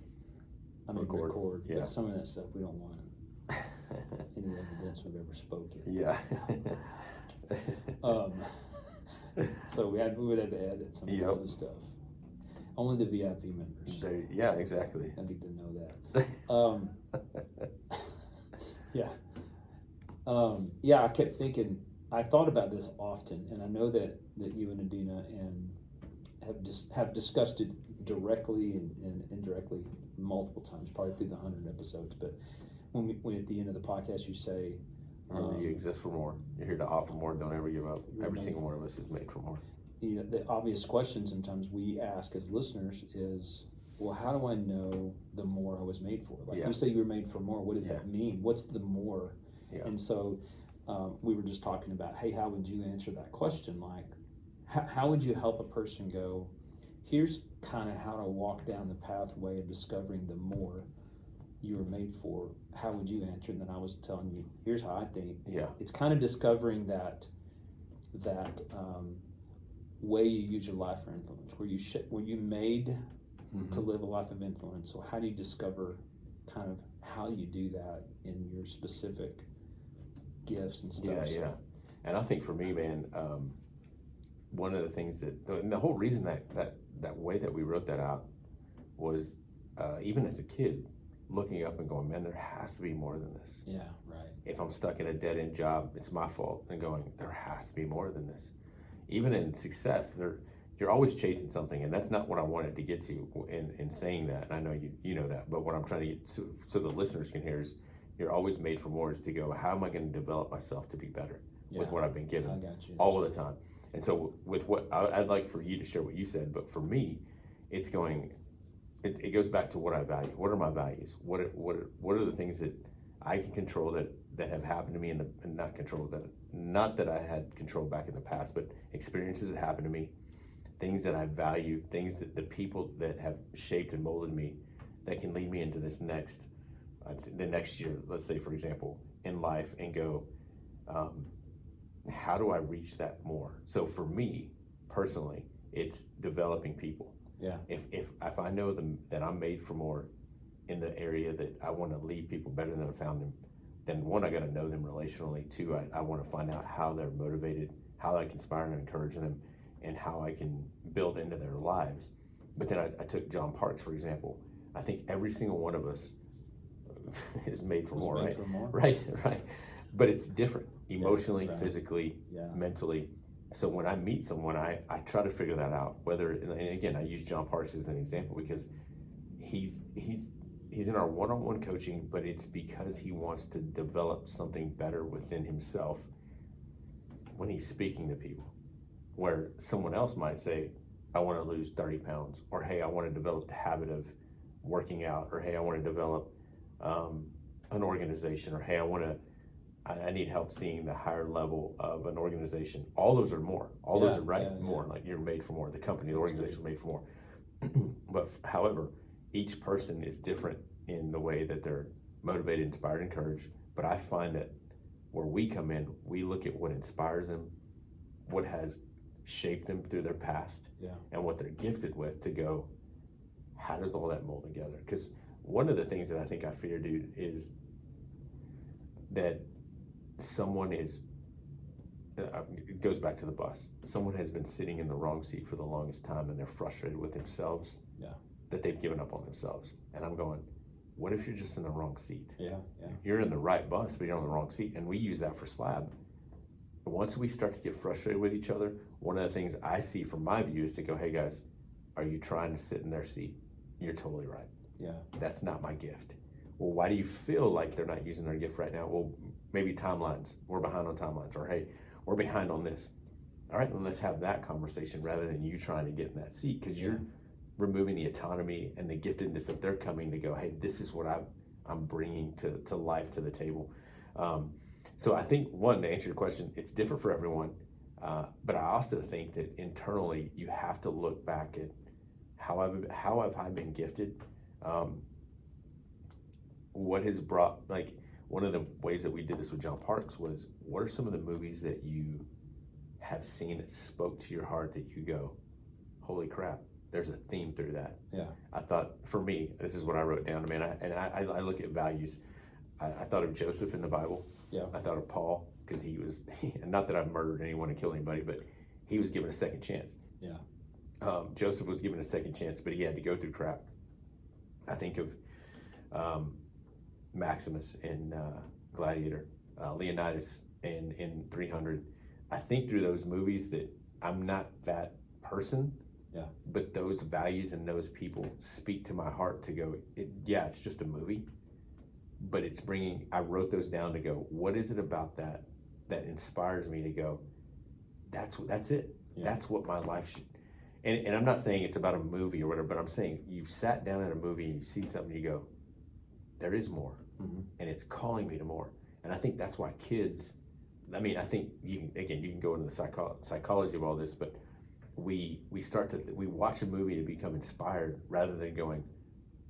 Record. Yeah. But some of that stuff we don't want any evidence we've ever spoken. Yeah. So we would have to edit some of the other stuff. Only the VIP members. Exactly. I need to know that. I kept thinking. I thought about this often, and I know that you and Adina have discussed it directly and indirectly multiple times, probably through the 100 episodes. But when at the end of the podcast you say, you exist for more. You're here to offer more. Don't ever give up. Every single one of us is made for more. The obvious question sometimes we ask as listeners is, well, how do I know the more I was made for? You say you were made for more. What does that mean? What's the more? Yeah. And so we were just talking about, hey, how would you answer that question? Like, how would you help a person go, here's kind of how to walk down the pathway of discovering the more you were made for. How would you answer? And then I was telling you, here's how I think. Yeah. It's kind of discovering that way you use your life for influence, where you made to live a life of influence. So how do you discover kind of how you do that in your specific gifts and stuff? Yeah. And I think for me, man, one of the things and the whole reason that way that we wrote that out was even as a kid, looking up and going, man, there has to be more than this. Yeah, right. If I'm stuck in a dead-end job, it's my fault. And going, there has to be more than this. Even in success, you're always chasing something, and that's not what I wanted to get to in saying that. And I know you know that, but what I'm trying to get to, so the listeners can hear, is you're always made for more, is to go, how am I going to develop myself to be better with what I've been given I got you. all of the time? And so with what I'd like for you to share what you said, but for me, it's going, it goes back to what I value. What are my values? What are the things that I can control that have happened to me and not control that, not that I had control back in the past, but experiences that happened to me, things that I value, things that the people that have shaped and molded me that can lead me into this next, the next year, let's say, for example, in life, and go, how do I reach that more? So for me personally, it's developing people. Yeah. If I know that I'm made for more in the area that I want to lead people better than I found them, then one, I got to know them relationally. Two, I want to find out how they're motivated, how I can inspire and encourage them, and how I can build into their lives. But then I took John Parks, for example. I think every single one of us is made for more, right? For more. Right. But it's different emotionally, right. physically, mentally. So when I meet someone, I try to figure that out. Whether, and again, I use John Parks as an example because he's in our one-on-one coaching, but it's because he wants to develop something better within himself when he's speaking to people. Where someone else might say, I want to lose 30 pounds, or hey, I want to develop the habit of working out, or hey, I want to develop an organization, or hey, I need help seeing the higher level of an organization. All those are more. All those are more. Like, you're made for more. The company, the organization is made for more. But however, each person is different in the way that they're motivated, inspired, encouraged. But I find that where we come in, we look at what inspires them, what has shaped them through their past, and what they're gifted with, to go, how does all that mold together? Because one of the things that I think I fear, dude, is that someone is, it goes back to the bus. Someone has been sitting in the wrong seat for the longest time, and they're frustrated with themselves, that they've given up on themselves. And I'm going, what if you're just in the wrong seat? You're in the right bus, but you're on the wrong seat. And we use that for Slab. Once we start to get frustrated with each other, one of the things I see from my view is to go, hey guys, are you trying to sit in their seat? You're totally right. That's not my gift. Well, why do you feel like they're not using their gift right now? Well, maybe timelines. We're behind on timelines. Or hey, we're behind on this. All right, then let's have that conversation rather than you trying to get in that seat, because you're removing the autonomy and the giftedness that they're coming to go, hey, this is what I'm bringing to life, to the table. So I think, one, to answer your question, it's different for everyone. But I also think that internally you have to look back at how have I been gifted? What has brought, like, one of the ways that we did this with John Parks was, what are some of the movies that you have seen that spoke to your heart that you go, holy crap, there's a theme through that. I thought, for me, this is what I wrote down. I look at values. I thought of Joseph in the Bible. I thought of Paul, because he was, not that I've murdered anyone and killed anybody, but he was given a second chance. Joseph was given a second chance, but he had to go through crap. I think of Maximus in Gladiator, Leonidas in 300. I think through those movies that I'm not that person, but those values and those people speak to my heart to go, it's just a movie, but it's bringing, I wrote those down to go, what is it about that inspires me to go, that's it. That's what my life should. And I'm not saying it's about a movie or whatever, but I'm saying you've sat down at a movie and you've seen something, you go, there is more, and it's calling me to more. And I think that's why kids, I think you can go into the psychology of all this, but we watch a movie to become inspired rather than going,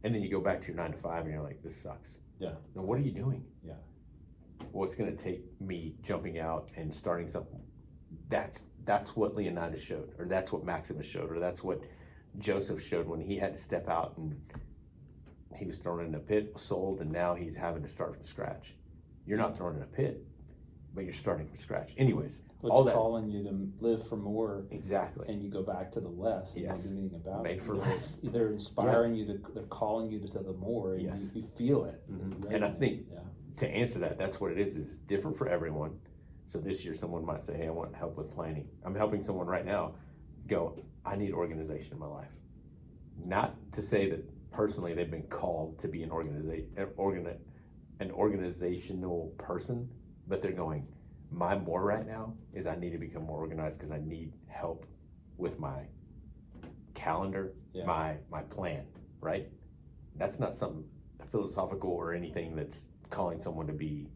and then you go back to your 9 to 5 and you're like, this sucks. Now, what are you doing? Well, it's going to take me jumping out and starting something. That's what Leonidas showed, or that's what Maximus showed, or that's what Joseph showed when he had to step out and he was thrown in a pit, sold, and now he's having to start from scratch. You're not thrown in a pit. but you're starting from scratch. Anyways, What's all that calling you to live for more, exactly. and you go back to the less and Yes. don't do anything about Made it. for less. They're inspiring you to, they're calling you to the more, and Yes. you feel it. Mhm. You And I resonate. think yeah. to answer that, that's what it is. It's different for everyone. So this year, someone might say, "Hey, I want help with planning." I'm helping someone right now go, "I need organization in my life." Not to say that personally they've been called to be an organizational person, but they're going, my more right now is I need to become more organized because I need help with my calendar, Yeah. my plan, right? That's not something philosophical or anything that's calling someone to be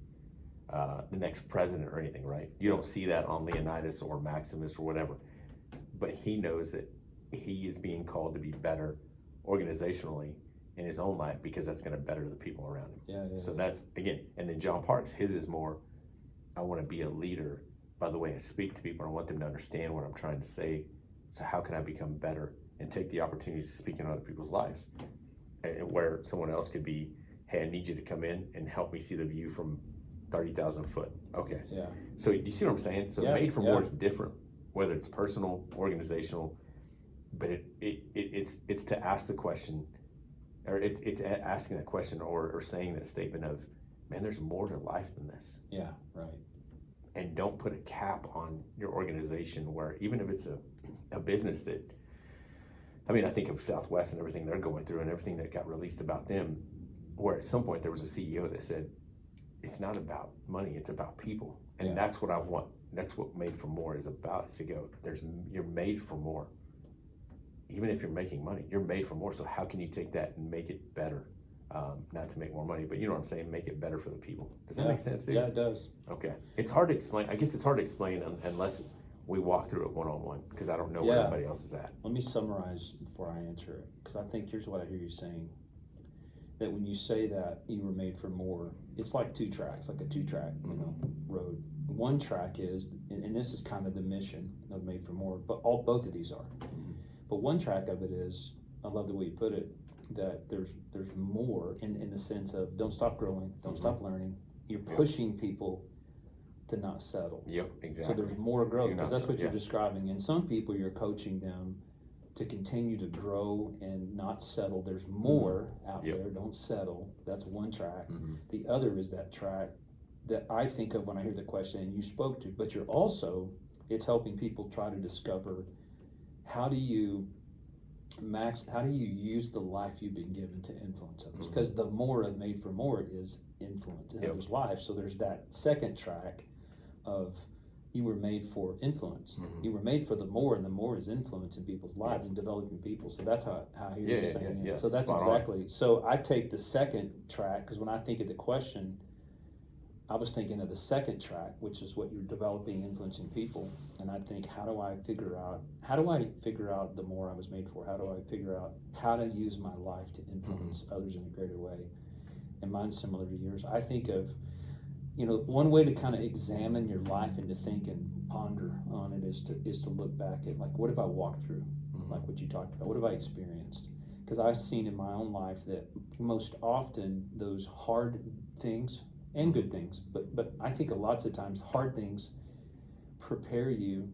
the next president or anything, right? You don't see that on Leonidas or Maximus or whatever, but he knows that he is being called to be better organizationally in his own life because that's going to better the people around him. Yeah. So that's, again, and then John Parks, his is more, I want to be a leader by the way I speak to people. I want them to understand what I'm trying to say. So how can I become better and take the opportunities to speak in other people's lives? And where someone else could be, hey, I need you to come in and help me see the view from 30,000 foot. Okay. Yeah. So you see what I'm saying? So Yeah, made for yeah. more is different, whether it's personal, organizational, but it's to ask the question, or it's asking that question or saying that statement of, man, there's more to life than this. Yeah. Right. And don't put a cap on your organization where even if it's a business that, I mean, I think of Southwest and everything they're going through and everything that got released about them, where at some point there was a CEO that said, it's not about money, it's about people. And Yeah. that's what I want. That's what Made for More is about, is to go, you're made for more. Even if you're making money, you're made for more. So how can you take that and make it better? Not to make more money, but you know what I'm saying? Make it better for the people. Does that make sense, dude? Yeah, it does. Okay. It's hard to explain. I guess it's hard to explain unless we walk through it one-on-one, because I don't know where everybody else is at. Let me summarize before I answer it, because I think here's what I hear you saying. That when you say that you were made for more, it's like two tracks, like a two-track, road. One track is, and this is kind of the mission of Made for More, but both of these are. But one track of it is, I love the way you put it, that there's more in the sense of don't stop growing, don't stop learning. You're pushing people to not settle. Yep, exactly. So there's more growth, Do not because that's what settle, you're describing. And some people, you're coaching them to continue to grow and not settle. There's more out there. Don't settle. That's one track. The other is that track that I think of when I hear the question and you spoke to, but you're also, it's helping people try to discover how do you use the life you've been given to influence others? Because the more of Made for More is influence in others' lives. So there's that second track of you were made for influence. You were made for the more, and the more is influence in people's lives and developing people. So that's how I hear you saying it. Yes, So that's spot exactly. So I take the second track, because when I think of the question, I was thinking of the second track, which is what you're developing, influencing people. And I think, how do I figure out the more I was made for? How do I figure out how to use my life to influence others in a greater way? And mine's similar to yours. I think of, one way to kind of examine your life and to think and ponder on it is to look back at, like, what have I walked through? Like what you talked about. What have I experienced? Because I've seen in my own life that most often those hard things and good things, but I think lots of times hard things prepare you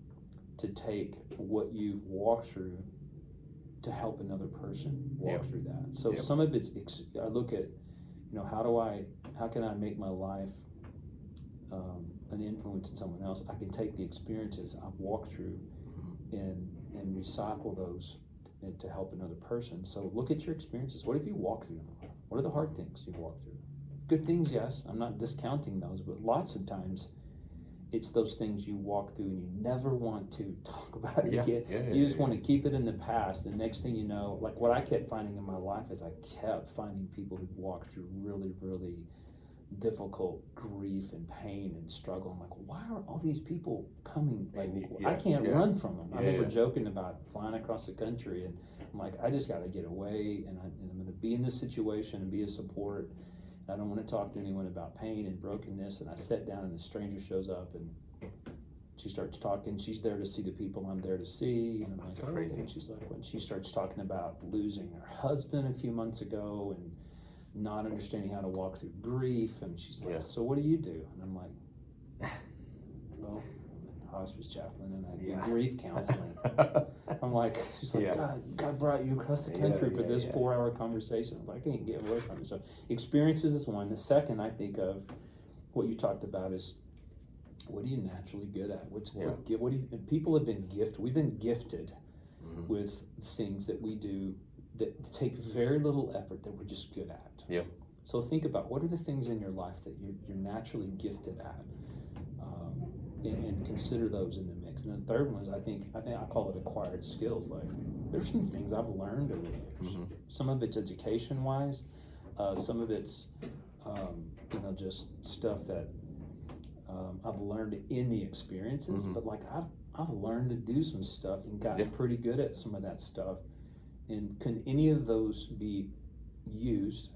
to take what you've walked through to help another person walk through that. So some of it's, I look at, how can I make my life an influence in someone else? I can take the experiences I've walked through and recycle those and to help another person. So look at your experiences. What have you walked through? What are the hard things you've walked through? Good things, yes. I'm not discounting those, but lots of times it's those things you walk through and you never want to talk about it again. You just want to keep it in the past. The next thing you know, like what I kept finding in my life is I kept finding people who walked through really, really difficult grief and pain and struggle. I'm like, why are all these people coming? Like, I can't run from them. I remember joking about flying across the country, and I'm like, I just got to get away, and I'm going to be in this situation and be a support. I don't want to talk to anyone about pain and brokenness. And I sat down, and the stranger shows up, and she starts talking. She's there to see the people I'm there to see. And I'm That's like, so crazy. And she's like, when she starts talking about losing her husband a few months ago and not understanding how to walk through grief, and she's like, so what do you do? And I'm like, well, hospice chaplain and I Yeah. did grief counseling. I'm like, she's like, Yeah. God brought you across the country for this 4-hour conversation. I'm like, I can't get away from it. So experiences is one. The second I think of what you talked about is, what are you naturally good at? What do you, and people have been gifted. We've been gifted with things that we do that take very little effort that we're just good at. Yeah. So think about, what are the things in your life that you're naturally gifted at, and consider those in the mix. And the third one is, I think I call it acquired skills. Like, there's some things I've learned over the years. Some of it's education wise, some of it's just stuff that I've learned in the experiences. But like I've learned to do some stuff and gotten pretty good at some of that stuff. And can any of those be used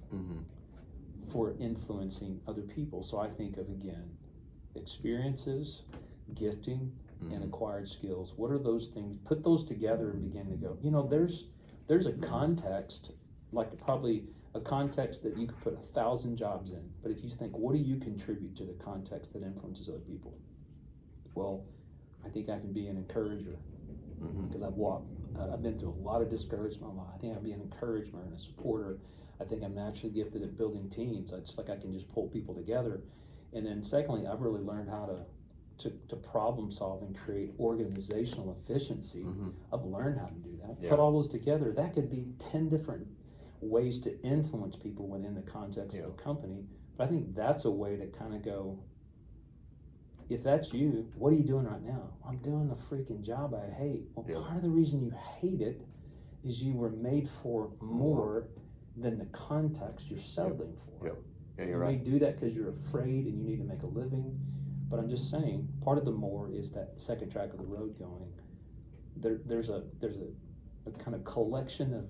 for influencing other people? So I think of, again, experiences, gifting, and acquired skills. What are those things? Put those together and begin to go, there's a context, like probably a context that you could put 1,000 jobs in. But if you think, what do you contribute to the context that influences other people? Well, I think I can be an encourager, because I've been through a lot of discouragement. I think I'd be an encourager and a supporter. I think I'm naturally gifted at building teams. I can just pull people together. And then secondly, I've really learned how to problem solve and create organizational efficiency. I've learned how to do that. Yeah. Put all those together. That could be 10 different ways to influence people within the context of a company. But I think that's a way to kind of go, if that's you, what are you doing right now? I'm doing a freaking job I hate. Well, part of the reason you hate it is you were made for more than the context you're settling for. Yeah, you're you right. may do that because you're afraid and you need to make a living. But I'm just saying, part of the more is that second track of the road going. There's a kind of collection of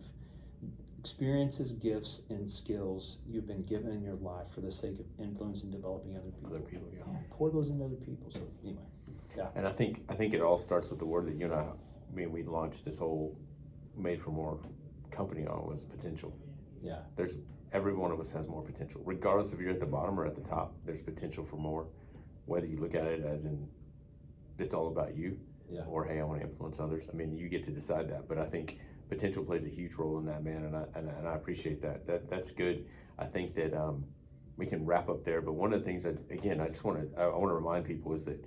experiences, gifts, and skills you've been given in your life for the sake of influencing, developing other people. Pour those into other people. So anyway, And I think it all starts with the word that you and I we launched this whole Made for More company on, was potential. Yeah. Every one of us has more potential, regardless if you're at the bottom or at the top. There's potential for more, whether you look at it as in it's all about you, or hey, I want to influence others. I mean, you get to decide that. But I think potential plays a huge role in that, man, and I appreciate that. That's good. I think that we can wrap up there. But one of the things that, again, I want to remind people is that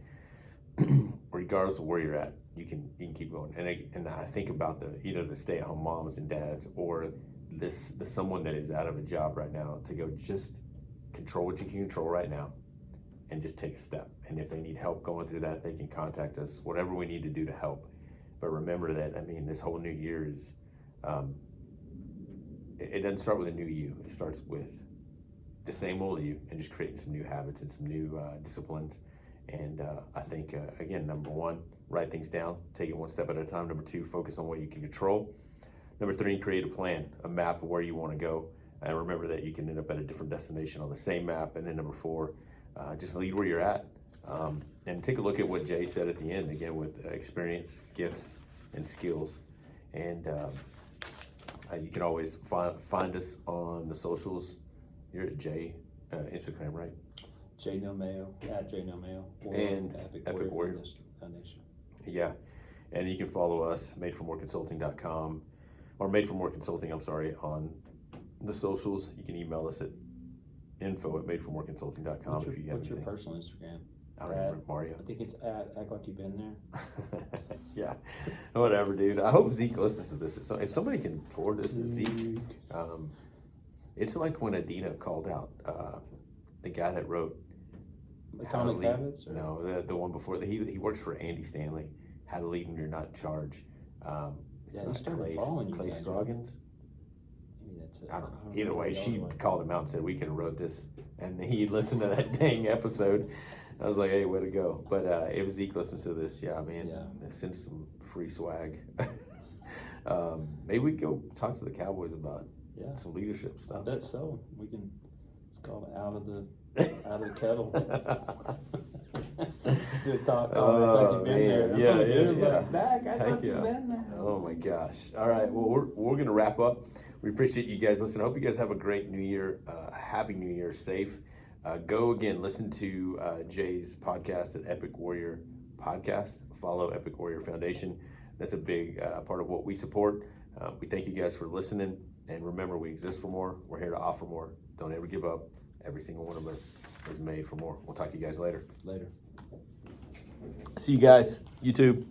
regardless of where you're at, you can keep going. And I think about either the stay-at-home moms and dads, or the someone that is out of a job right now, to go, just control what you can control right now and just take a step. And if they need help going through that, they can contact us, whatever we need to do to help. But remember that, this whole new year is, it doesn't start with a new you. It starts with the same old you, and just creating some new habits and some new disciplines. And I think, again, number one, write things down, take it one step at a time. Number two, focus on what you can control. Number three, create a plan, a map of where you want to go. And remember that you can end up at a different destination on the same map. And then number four, just lead where you're at. And take a look at what Jay said at the end, again, with experience, gifts, and skills. And you can always find us on the socials. You're at Jay, Instagram, right? Jay No Mayo, at Jay No Mayo, or and Epic Warrior Foundation. Yeah, and you can follow us, madeformoreconsulting.com, or Made for More Consulting, on the socials. You can email us at info@madeformoreconsulting.com if you have What's your anything. personal Instagram? I don't remember, Mario. I think it's at Act Like You've Been There. Yeah, whatever, dude. I hope Zeke listens to this. So if somebody can forward this to Zeke, it's like when Adina called out the guy that wrote Atomic Habits? Or? No, the one before. He works for Andy Stanley. How to Lead When You're Not in Charge. It's not Clay Scroggins. Maybe that's it. I don't know. Either way, she called him out and said we could have wrote this, and he listened to that dang episode. I was like, hey, way to go. But if Zeke listens to this, send us some free swag. Maybe we can go talk to the Cowboys about some leadership stuff. I bet so. We can. It's called out of the kettle. Do a thought comment like you've been there. That's what we do. Look back. I thought you've been there. Oh my gosh. All right. Well, we're gonna wrap up. We appreciate you guys listening. I hope you guys have a great New Year. Happy New Year. Safe. Go again, listen to Jay's podcast at Epic Warrior Podcast. Follow Epic Warrior Foundation. That's a big part of what we support. We thank you guys for listening. And remember, we exist for more. We're here to offer more. Don't ever give up. Every single one of us is made for more. We'll talk to you guys later. Later. See you guys. YouTube.